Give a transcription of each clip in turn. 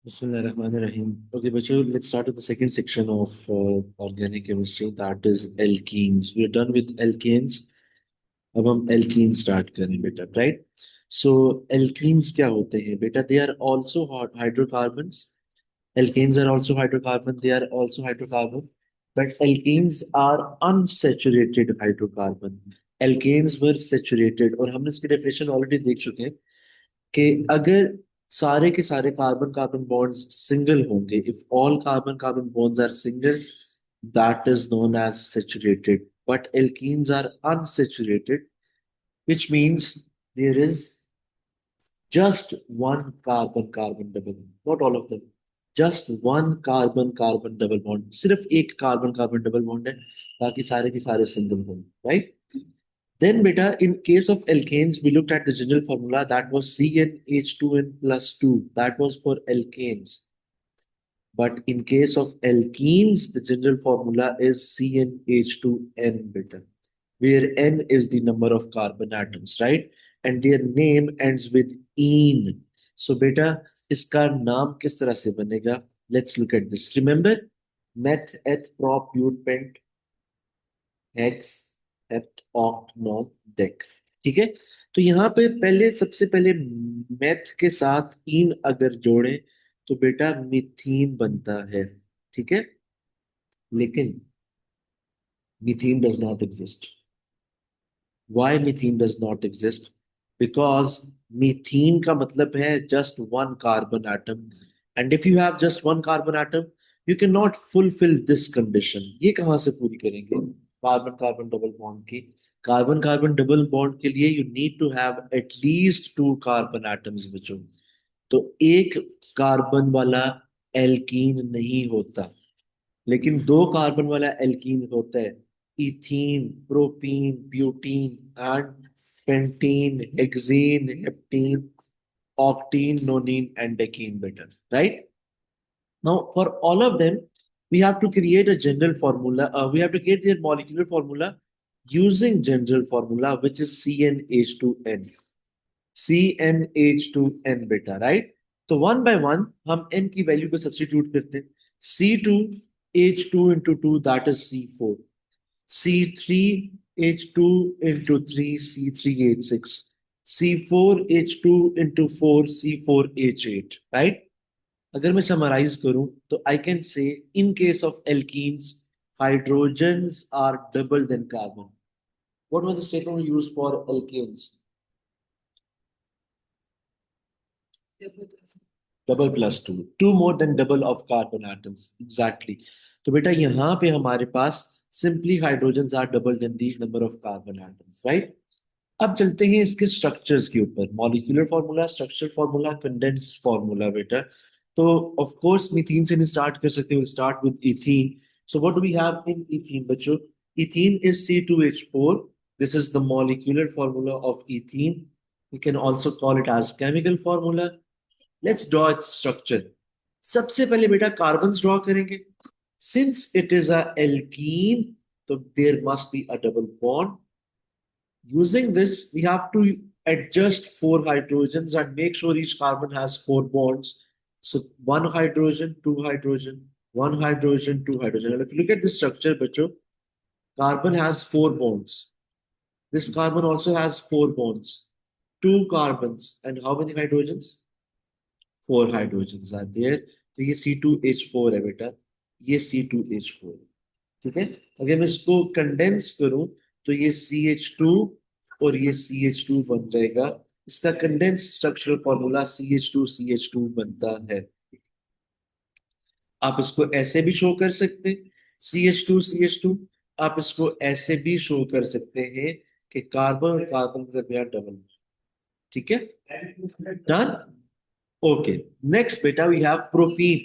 Bismillahirrahmanirrahim. Okay, Bachu, let's start with the second section of organic chemistry, that is alkenes. We're done with alkanes. अब हम alkenes start करें बेटा, right? So alkenes क्या होते हैं बेटा? They are also hydrocarbons. Alkanes are also hydrocarbon. They are also hydrocarbon, but alkenes are unsaturated hydrocarbon. Alkanes were saturated, और हमने इसकी definition already देख चुके हैं कि अगर सारे के सारे कार्बन कार्बन बॉन्ड्स सिंगल होंगे, if all carbon carbon bonds are single, that is known as saturated. But alkenes are unsaturated, which means there is just one carbon carbon double, not all of them, just one carbon carbon double bond. सिर्फ एक carbon carbon double bond है, बाकी सारे के सारे single bond, right? Then, beta, in case of alkanes, we looked at the general formula that was CnH2n plus 2. That was for alkanes. But in case of alkenes, the general formula is CnH2n, beta, where n is the number of carbon atoms, right? And their name ends with ene. So, beta, इसका नाम किस तरह से बनेगा? Let's look at this. Remember, meth, eth, prop, bute, pent, hex, hept, oct, non, deck. ठीक है, तो यहाँ पे पहले सबसे पहले मेथ के साथ इन अगर जोड़ें तो बेटा मिथीन बनता है. ठीक है, लेकिन methane does not exist. Why methane does not exist? Because methane का मतलब है just one carbon atom, and if you have just one carbon atom, you cannot fulfill this condition. ये कहाँ से पूरी करेंगे कार्बन कार्बन डबल बॉन्ड की? Carbon carbon double bond के लिए you need to have at least two carbon atoms बच्चों. तो एक कार्बन वाला एल्कीन नहीं होता, लेकिन दो कार्बन वाला एल्कीन होता है. Ethene, propene, butene and pentene, hexene, heptene, octene, nonene, and decene better, right? Now, for all of them, we have to create a general formula. We have to create their molecular formula using general formula, which is CnH2n. CnH2n बेटा, right? तो one by one हम n की value को substitute करते हैं. C2H2 into 2, that is C4. C3H2 into 3, C3H6. C4H2 into 4, C4H8, right? अगर मैं summarise करूं तो I can say in case of alkenes, hydrogens are double than carbon. What was the statement we used for alkanes? Double plus two, two more than double of carbon atoms, exactly. तो बेटा यहाँ पे हमारे पास simply hydrogen are double than the number of carbon atoms, right? अब चलते हैं इसके स्ट्रक्चर्स के ऊपर. Molecular formula, structure formula, condense formula बेटा. तो ऑफ कोर्स मीथेन से नहीं स्टार्ट कर सकते, will start with ethene. So what do we have in ethene बच्चों? Ethene is C2H4. This is the molecular formula of ethene. We can also call it as chemical formula. Let's draw its structure. सबसे पहले बेटा carbons draw करेंगे. Since it is a alkene, so there must be a double bond. Using this, we have to adjust four hydrogens and make sure each carbon has four bonds. So one hydrogen, two hydrogen, one hydrogen, two hydrogen. Now, if you look at this structure, bacho, carbon has four bonds. This carbon also has four bonds. Two carbons and how many hydrogens? Four hydrogen are there. तो ये C2H4 है बेटा, ये C2H4. ठीक है, अगर मैं इसको कंडेंस करूं तो ये CH2 और ये CH2 बन जाएगा. इसका कंडेंस स्ट्रक्चरल फॉर्मूला CH2CH2 बनता है. आप इसको ऐसे भी शो कर सकते हैं, CH2CH2. आप इसको ऐसे भी शो कर सकते हैं कि कार्बन और कार्बन के दरमियान डबल. ठीक है, डन. ओके, नेक्स्ट बेटा वी हैव प्रोपीन.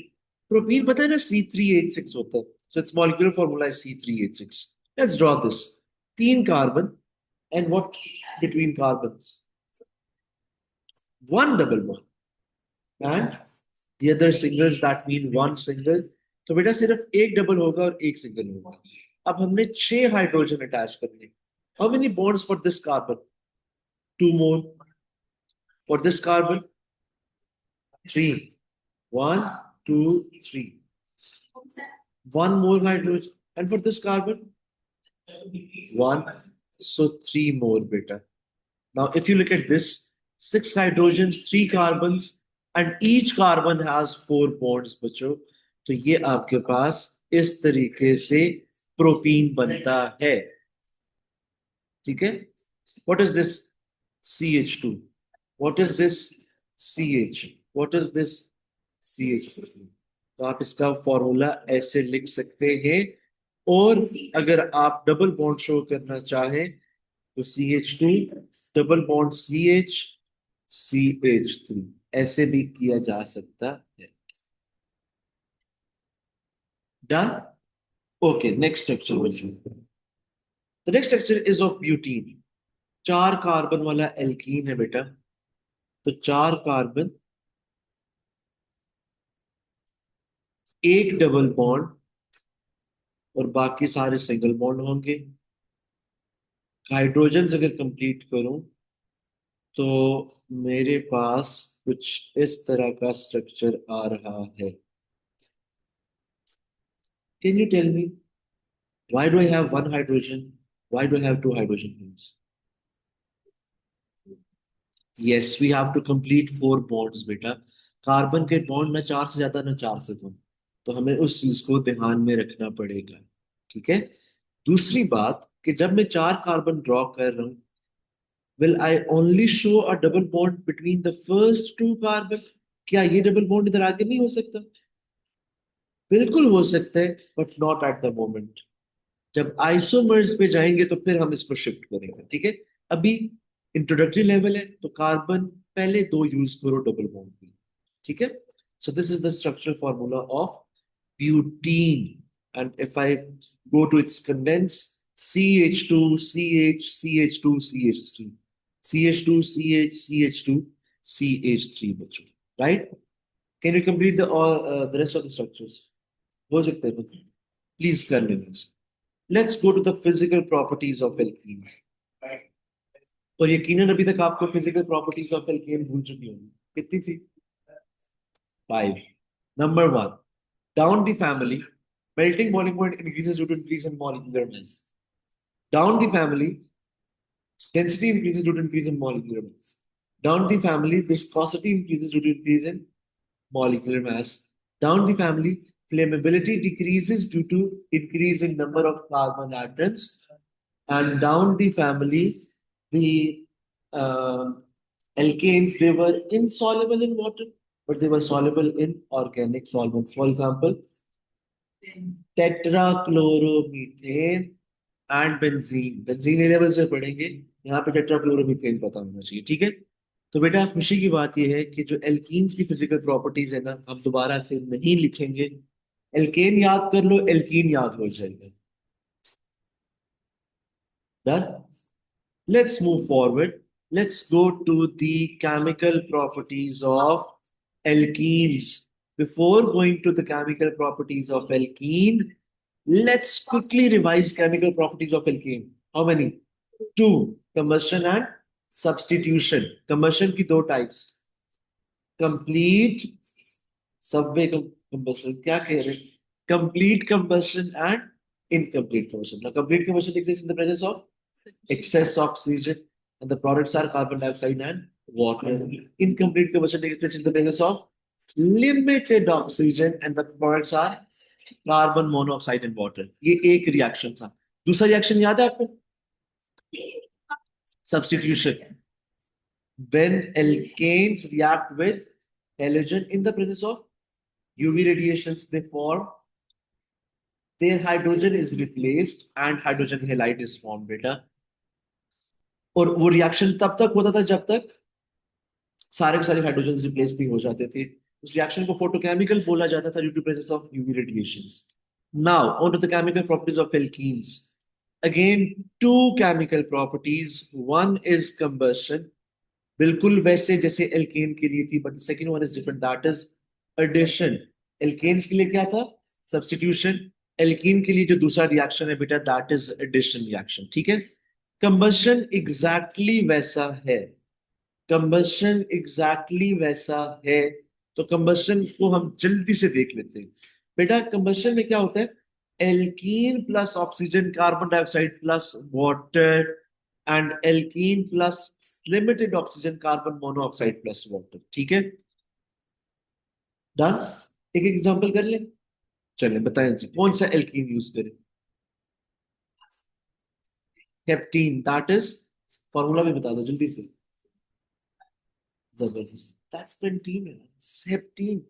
प्रोपीन पता है ना C3H6 होता है. So its molecular formula is C3H6. Let's draw this. तीन carbon and what between carbons? One double bond and the other singles, that mean one single. तो बेटा सिर्फ एक डबल होगा और एक सिंगल होगा. अब हमने 6 हाइड्रोजन अटैच करने. How many bonds for this carbon? Two more. For this carbon 3. 1, 2, 3. One more hydrogen. And for this carbon, 1. So 3 more, beta. Now, if you look at this, 6 hydrogens, 3 carbons, and each carbon has 4 bonds, बच्चों. तो ये आपके पास इस तरीके से propene बनता है. ठीक है? What is this? CH2. What is this? CH. What is this? CH2. तो आप इसका फॉर्मूला ऐसे लिख सकते हैं. और अगर आप डबल बॉन्ड शो करना चाहें तो CH2 double bond CH CH3 ऐसे भी किया जा सकता है. डन. ओके, नेक्स्ट स्ट्रक्चर बच्चों. The next structure is of butene. 4 carbon वाला एल्कीन है बेटा. तो 4 कार्बन, एक डबल बॉन्ड और बाकी सारे सिंगल बॉन्ड होंगे. हाइड्रोजन अगर कंप्लीट करूं तो मेरे पास कुछ इस तरह का स्ट्रक्चर आ रहा है. Can you tell me why do I have one hydrogen? Why do I have two hydrogen bonds? Yes, we have to complete 4 bonds बेटा. कार्बन के बॉन्ड ना 4 से ज्यादा ना 4 से कम. तो हमें उस चीज को ध्यान में रखना पड़ेगा. ठीक है. दूसरी बात कि जब मैं 4 कार्बन ड्रॉ कर रहा हूं, will I only show a double bond between the first 2 carbon? क्या ये डबल बॉन्ड इधर आगे नहीं हो सकता? बिल्कुल हो सकता है, but not at the moment. जब आइसोमर्स पे जाएंगे तो फिर हम इसको शिफ्ट करेंगे. ठीक है. अभी इंट्रोडक्टरी लेवल है तो कार्बन पहले 2 यूज करो डबल बॉन्ड की. ठीक है. So this is the structural formula of butene. And if I go to its condense, CH2 CH CH2 CH3 CH2 CH CH2 CH3 बच्चों. Right. Can you complete the rest of the structures? हो सकते हैं. Please कर लेना. Let's go to the physical properties of alkenes. और यकीनन अभी तक आपको physical properties of alkane भूल चुकी होंगी. कितनी थी? 5. Number 1, down the family, melting boiling point increases due to increase in molecular mass. Down the family, density increases due to increase in molecular mass. Down the family, viscosity increases due to increase in molecular mass. Down the family, flammability decreases due to increase in number of carbon atoms. And down the family, the alkanes, they were insoluble in water, but they were soluble in organic solvents. For example, tetrachloromethane and benzene. Benzene A level से पढ़ेंगे. यहाँ पे टेट्राक्लोरोमीथेन पता होना चाहिए. ठीक है. तो बेटा खुशी की बात यह है कि जो एल्कीन्स की फिजिकल प्रॉपर्टीज है ना, हम दोबारा से नहीं लिखेंगे. एल्केन याद कर लो, एल्कीन याद हो जाएगा. Done. Let's move forward. Let's go to the chemical properties of alkenes. Before going to the chemical properties of alkene, let's quickly revise chemical properties of alkene. How many? 2. Combustion and substitution. Combustion की 2 types. Complete subway combustion. क्या कह रहे? Complete combustion and incomplete combustion. Now, complete combustion exists in the presence of excess oxygen, and the products are carbon dioxide and water. Incomplete combustion exists in the presence of limited oxygen, and the products are carbon monoxide and water. ये एक reaction था. दूसरा reaction याद है आपको? Substitution. When alkanes react with halogen in the presence of UV radiations, they form, their hydrogen is replaced and hydrogen halide is formed, बेटा. और वो रिएक्शन तब तक होता था जब तक सारे के सारे हाइड्रोजन रिप्लेस नहीं हो जाते थे. उस रिएक्शन को फोटोकेमिकल बोला जाता था due to presence of UV radiations. Now on to the chemical properties of alkenes. Again 2 chemical properties. One is combustion, बिल्कुल वैसे जैसे एल्केन के लिए थी, but the second one is different, that is addition. Alkanes के लिए क्या था? सब्स्टिट्यूशन. एल्कीन के लिए जो दूसरा रिएक्शन है बेटा, दैट इज एडिशन रिएक्शन. ठीक है. कंबशन एग्जैक्टली वैसा है. कंबशन एग्जैक्टली वैसा है. तो कंबस्शन को हम जल्दी से देख लेते हैं। बेटा कंबस्शन में क्या होता है, alkene plus oxygen carbon dioxide plus water and alkene plus limited oxygen carbon monoxide plus water. ठीक है, डन। एक एग्जांपल कर ले, चले बताएं जी कौन सा एल्कीन यूज करें। हेप्टीन, दैट इज, फॉर्मूला भी बता दो जल्दी से। जबरदस्त, that's pentene, heptene.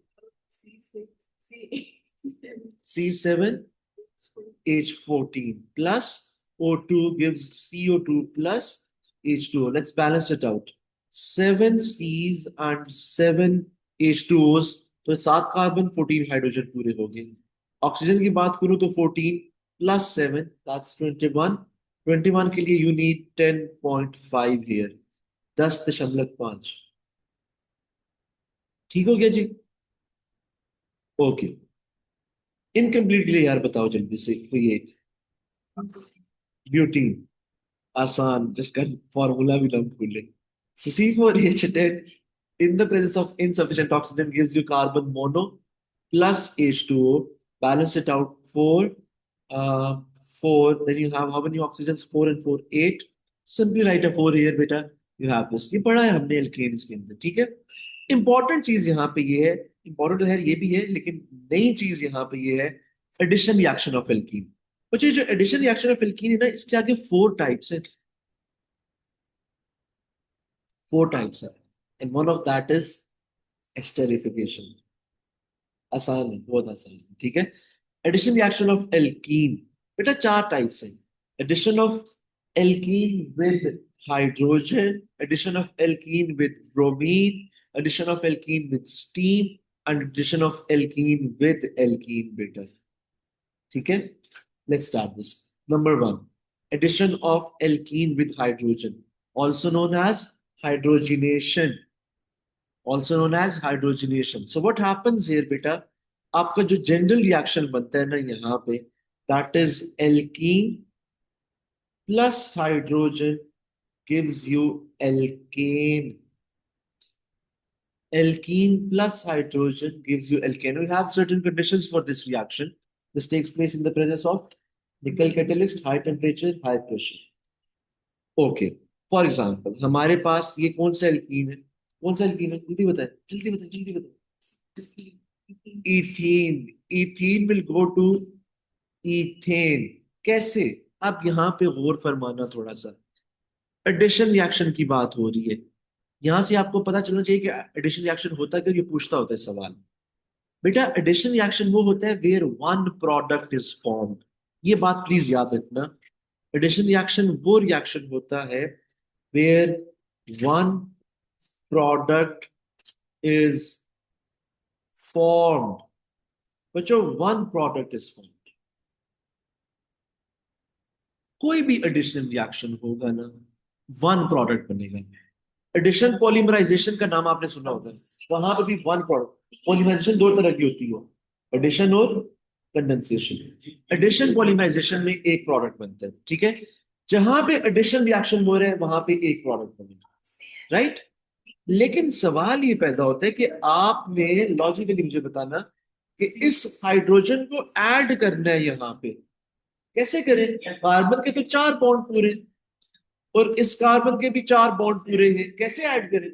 C7H14 plus O2 gives CO2 plus H2O. Let's balance it out. 7 C's and 7 H2O's, तो 7 कार्बन 14 हाइड्रोजन पूरे हो गए। ऑक्सीजन की बात करूं तो 14 प्लस 7 दैट्स 21। 21 के लिए यू नीड 10.5 हियर, 10.5। ठीक हो गया जी, ओके। इनकम्प्लीट के लिए यार बताओ जल्दी से कोई एक। ब्यूटीन, आसान, जिसका फॉर्मूला भी ना भूले। C4H10 in the presence of insufficient oxygen gives you carbon mono plus H2O. Balance it out, 4, 4. Then you have how many oxygens? 4 and 4, 8. Simply write a 4 here, बेटा. You have this. ये पढ़ा है हमने alkanes के अंदर, ठीक है। Important चीज यहाँ पे ये है, इंपॉर्टेंट है ये भी है, लेकिन नई चीज यहाँ पे ये है, एडिशन रिएक्शन ऑफ एल्कीन। बच्चे जो एडिशन रिएक्शन ऑफ एल्कीन है ना, इसके आगे 4 टाइप्स है, 4 टाइप्स है, and one of that is esterification. आसान है, बहुत आसान है, ठीक है। एडिशन रिएक्शन ऑफ एल्कीन, बेटा 4 टाइप्स है। Addition of alkene with hydrogen, addition of alkene with bromine, addition of alkene with steam and addition of alkene with alkene, बेटा। ठीक है, let's start this. Number 1, addition of alkene with hydrogen, also known as hydrogenation, also known as hydrogenation. So what happens here, बेटा, आपका जो general reaction बनता है ना यहाँ पे, that is alkene plus hydrogen gives you alkane. Alkene plus hydrogen gives you alkane. We have certain conditions for this reaction. This takes place in the presence of nickel catalyst, high temperature, high pressure. Okay. For example हमारे पास ये कौन सा alkene है, कौन सा alkene है, जल्दी बताए, जल्दी बताए, जल्दी बताए। Ethene, ethene will go to ethane. कैसे, अब यहाँ पे गौर फरमाना थोड़ा सा। एडिशन रिएक्शन की बात हो रही है, यहां से आपको पता चलना चाहिए कि एडिशन रिएक्शन होता है, क्यों ये पूछता होता है सवाल। बेटा एडिशन रिएक्शन वो होता है where one product is formed, ये बात प्लीज याद रखना। एडिशन रिएक्शन वो रिएक्शन होता है where one product is formed. बच्चों one product is formed. कोई भी एडिशन रिएक्शन होगा ना, वन प्रोडक्ट बनेगा। एडिशन पॉलीमराइजेशन का नाम आपने सुना होगा, वहां पर भी वन प्रोडक्ट। पॉलीमराइजेशन 2 तरह की होती है, एडिशन और कंडेंसेशन। एडिशन पॉलीमराइजेशन में एक प्रोडक्ट बनता है, ठीक है। जहां पे एडिशन रिएक्शन हो रहा है वहां पे एक प्रोडक्ट बनेगा, राइट। लेकिन सवाल ये पैदा होता है कि आपने लॉजिकली मुझे बताना कि इस हाइड्रोजन को ऐड करना है यहां पे, कैसे करें। कार्बन के तो 4 बॉन्ड पूरे, और इस कार्बन के भी 4 बॉन्ड पूरे हैं, कैसे ऐड करें।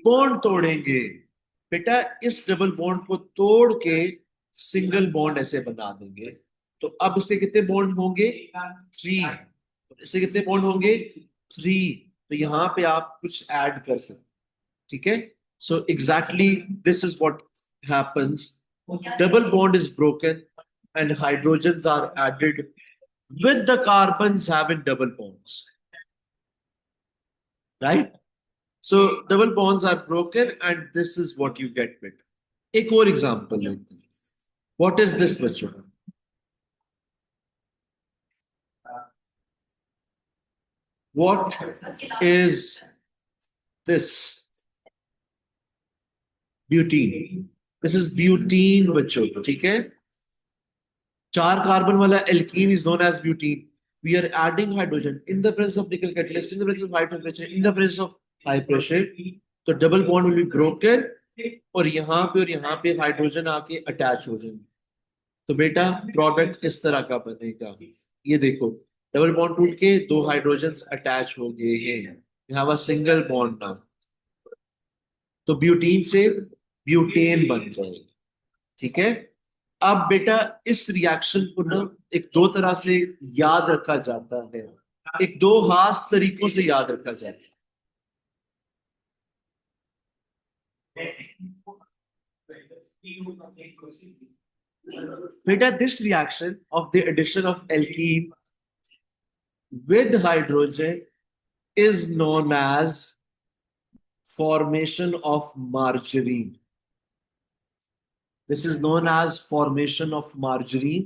बॉन्ड तोड़ेंगे बेटा, इस डबल बॉन्ड को तोड़ के सिंगल बॉन्ड ऐसे बना देंगे। तो अब इससे कितने बॉन्ड होंगे, 3। इससे कितने बॉन्ड होंगे, 3। तो यहां पे आप कुछ ऐड कर सकते, ठीक है। So exactly this is what happens, double bond is broken and hydrogens are added with the carbons having double bonds, right? So double bonds are broken and this is what you get with. एक और example लेते हैं। What is this बच्चों, what is this, butene. This is butene बच्चों, ठीक है। 4 carbon वाला alkene is known as butene. We are adding hydrogen in the presence of nickel catalyst, in the presence of high temperature, in the presence of high pressure, तो double bond will be broken और यहाँ पे hydrogen आके attach हो जाएंगे। तो बेटा product इस तरह का बनेगा। ये देखो, डबल बॉन्ड टूट के दो हाइड्रोजन अटैच हो गए हैं, यहाँ सिंगल बॉन्ड ना, तो ब्यूटीन से ब्यूटेन बन जाएगा। ठीक है। अब बेटा इस रिएक्शन को ना एक दो तरह से याद रखा जाता है, एक दो खास तरीकों से याद रखा जाता है। बेटा this reaction of the addition of alkene with hydrogen is known as formation of margarine. This is known as formation of margarine,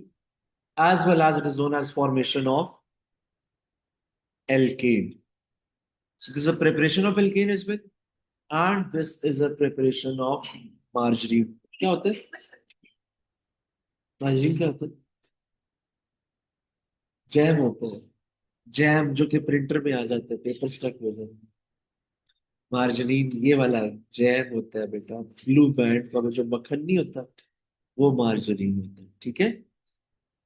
as well as it is known as formation of alkane. So this is a preparation of alkane as well, and this is a preparation of margarine. क्या होता है? Margarine क्या होता है? Jam होता है। Jam जो कि प्रिंटर में आ जाता है, पेपर स्टक हो जाता है। मार्जरीन ये वाला जैम होता है बेटा, ब्लू बैंड का जो मक्खन नहीं होता, वो मार्जरीन होता है। ठीक है,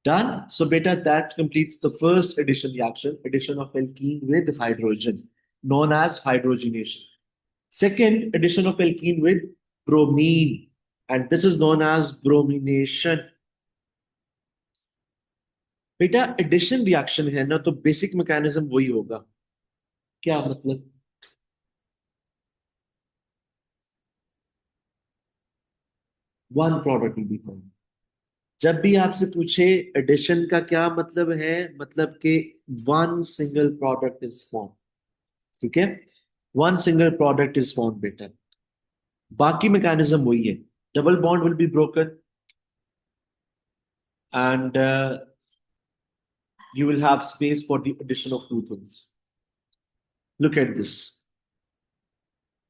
डन। सो बेटा that completes the first addition reaction, addition of alkene with hydrogen, known as hydrogenation. Second, addition of alkene with bromine, and this is known as bromination. बेटा एडिशन रिएक्शन है ना, तो basic mechanism वही होगा। क्या मतलब? One product will be form. जब भी आपसे पूछे एडिशन का क्या मतलब है, मतलब कि one single product is form. ठीक है, one single product is form बेटा। बाकी मैकेनिज्म वही है, double bond will be broken and you will have space for the addition of two things. Look at this.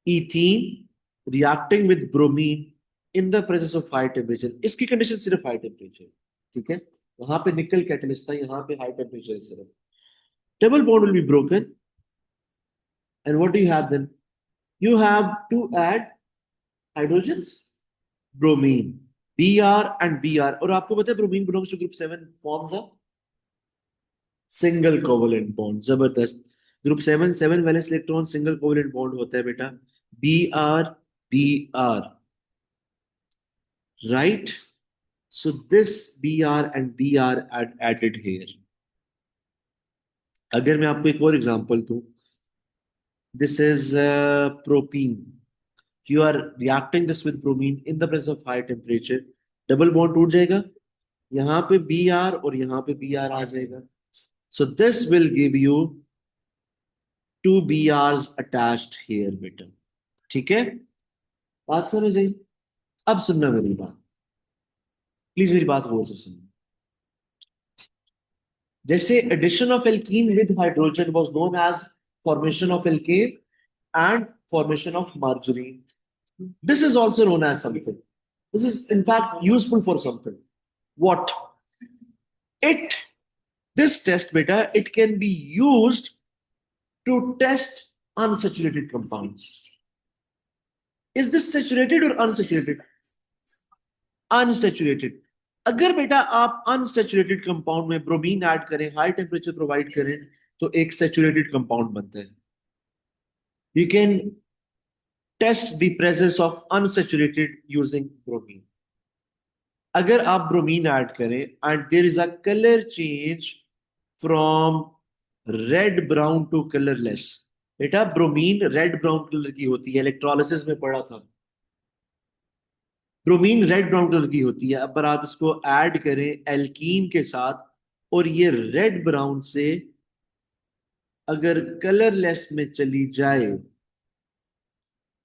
Ethene reacting with bromine in the presence of high temperature. इसकी condition सिर्फ high temperature. ठीक है, वहां पे nickel catalyst था, यहाँ पे high temperature सिर्फ। Double bond will be broken and what do you have then? You have to add hydrogens, bromine, Br and Br, और आपको पता है bromine belongs to group 7, forms a single covalent bond। जबरदस्त। Group 7 7 valence electron single covalent bond होता है बेटा, Br right? So this Br and Br are added here। अगर मैं आपको एक और एग्जांपल दूं, this is propene। You are reacting this with bromine in the presence of high temperature, double bond टूट जाएगा, यहाँ पे Br और यहाँ पे Br आ जाएगा। So this will give you two Brs attached here बेटा। ठीक है, बात समझ आई? अब सुनना मेरी बात, प्लीज मेरी बात गौर से सुनना। जैसे addition of alkene with hydrogen was known as formation of alkane and formation of margarine, this is also known as something, this is in fact useful for something। what it this test beta, it can be used to test unsaturated compounds। is this saturated or unsaturated? Unsaturated. अगर बेटा आप unsaturated compound में bromine add करें, high temperature provide करें, तो एक saturated compound बनता है। You can test the presence of unsaturated using bromine. अगर आप ब्रोमीन ऐड करें and there is a colour change from red brown to colourless, बेटा ब्रोमीन रेड ब्राउन कलर की होती है, इलेक्ट्रोलिसिस में पढ़ा था। ब्रोमीन रेड ब्राउन कलर की होती है। अब आप इसको ऐड करें एल्कीन के साथ और ये रेड ब्राउन से अगर कलरलेस में चली जाए,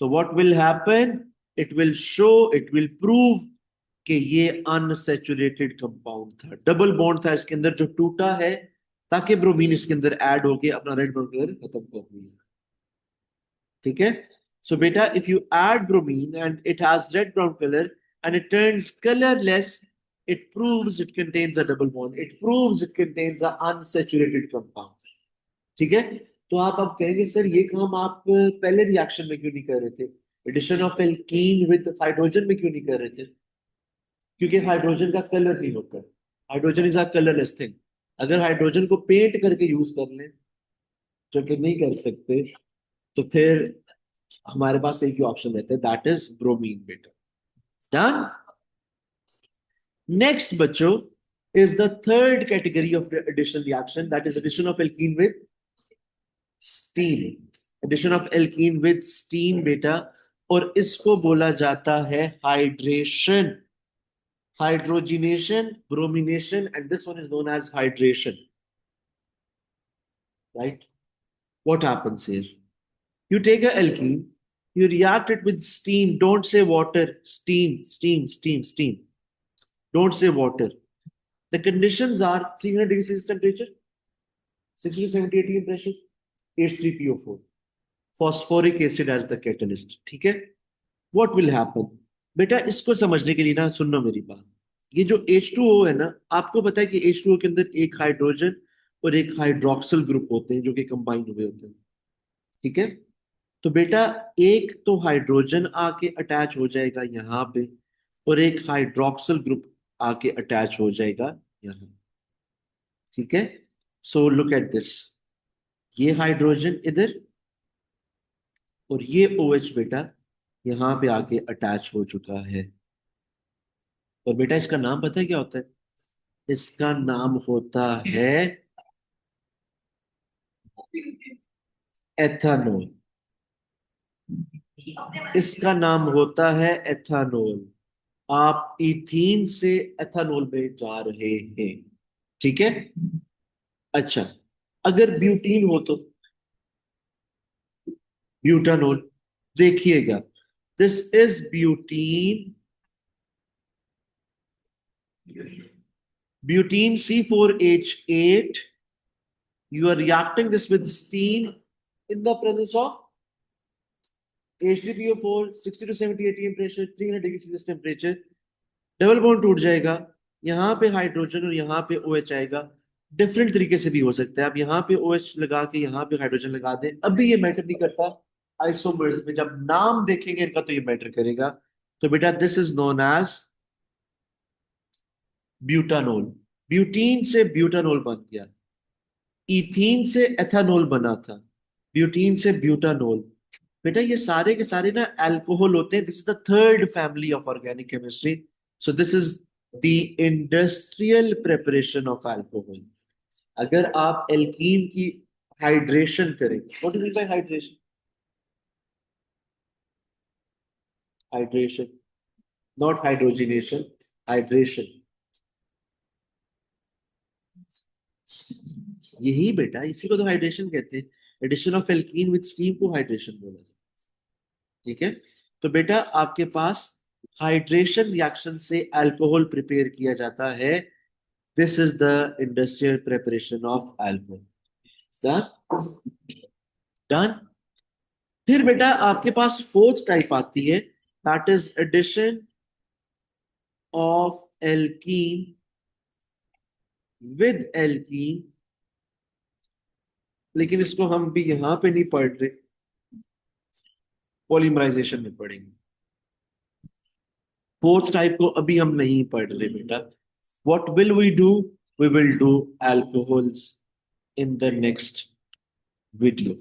तो what will happen? It will show, it will prove कि ये अनसैचुरेटेड कंपाउंड था, डबल बॉन्ड था इसके अंदर जो टूटा है, ताकि ब्रोमीन इसके अंदर ऐड होके अपना रेड ब्राउन कलर खत्म कर दिया। ठीक है, so beta if you add bromine and it has red brown color and it turns colorless, it proves it contains a double bond, it proves it contains a unsaturated compound। ठीक है, तो आप अब कहेंगे सर ये काम आप पहले रिएक्शन में क्यों नहीं कर रहे थे, addition of alkene with hydrogen में क्यों नहीं कर रहे थे? क्योंकि हाइड्रोजन का कलर नहीं होता, hydrogen is a colourless thing. अगर हाइड्रोजन को पेंट करके यूज कर लें, जो कि नहीं कर सकते, तो फिर हमारे पास एक ही ऑप्शन रहता है, दैट इज ब्रोमीन बेटा। डन। नेक्स्ट बच्चों is the third category of the addition reaction, that is addition of alkene with steam। addition of alkene with steam बेटा, और इसको बोला जाता है hydration, hydrogenation, bromination, and this one is known as hydration, right? What happens here? You take a alkene, you react it with steam, don't say water, steam, steam, steam, steam, don't say water. The conditions are 300 degrees Celsius temperature, 60 to 70 atm pressure, H3PO4, phosphoric acid as the catalyst। ठीक है? What will happen? बेटा इसको समझने के लिए ना सुनना मेरी बात। ये जो H2O है ना, आपको पता है कि H2O के अंदर एक हाइड्रोजन और एक हाइड्रोक्सिल ग्रुप होते हैं जो कि कंबाइन हुए होते हैं। ठीक है? तो बेटा एक तो हाइड्रोजन आके अटैच हो जाएगा यहाँ पे, और एक हाइड्रोक्सिल ग्रुप आके अटैच हो जाएगा यहाँ। ठीक है? सो लुक एट दिस, ये हाइड्रोजन इधर और ये OH बेटा यहाँ पे आके अटैच हो चुका है। और बेटा इसका नाम पता है क्या होता है? इसका नाम होता है एथानॉल। इसका नाम होता है एथानॉल। आप इथीन से एथानॉल में जा रहे हैं। ठीक है? अच्छा, अगर ब्यूटीन हो तो ब्यूटानॉल। देखिएगा, this is butene, butene C4H8। You are reacting this with steam in the presence of H3PO4, 60 to 70 atm pressure, 300 degree Celsius temperature. Double bond टूट जाएगा, यहाँ पे हाइड्रोजन और यहाँ पे OH आएगा। डिफरेंट तरीके से भी हो सकता है, आप यहाँ पे OH लगा के यहाँ पे हाइड्रोजन लगा दें, अभी ये मैटर नहीं करता। आइसोमर्स में जब नाम देखेंगे इनका तो ये मैटर करेगा। तो बेटा this is known as butanol. Butene से ब्यूटानोल बन गया, इथीन से एथानोल बना था, ब्यूटीन से ब्यूटानोल। बेटा ये सारे के सारे ना अल्कोहल होते हैं। This is the third family of organic chemistry. So this is the industrial preparation of alcohol. अगर आप एल्कीन की हाइड्रेशन करें, what do you mean by hydration? Hydration, not hydrogenation, hydration. यही बेटा, इसी को तो हाइड्रेशन कहते हैं। Addition of alkene with steam को हाइड्रेशन बोला जाता है। ठीक है? तो बेटा आपके पास हाइड्रेशन रिएक्शन से अल्कोहल प्रिपेयर किया जाता है। This is the industrial preparation of alcohol. Done. Done. फिर बेटा आपके पास फोर्थ टाइप आती है, that is addition of alkene with alkene. लेकिन इसको हम भी यहां पे नहीं पढ़ रहे, पॉलीमराइजेशन में पढ़ेंगे। फोर्थ टाइप को अभी हम नहीं पढ़ रहे बेटा। What will we do? We will do alcohols in the next video।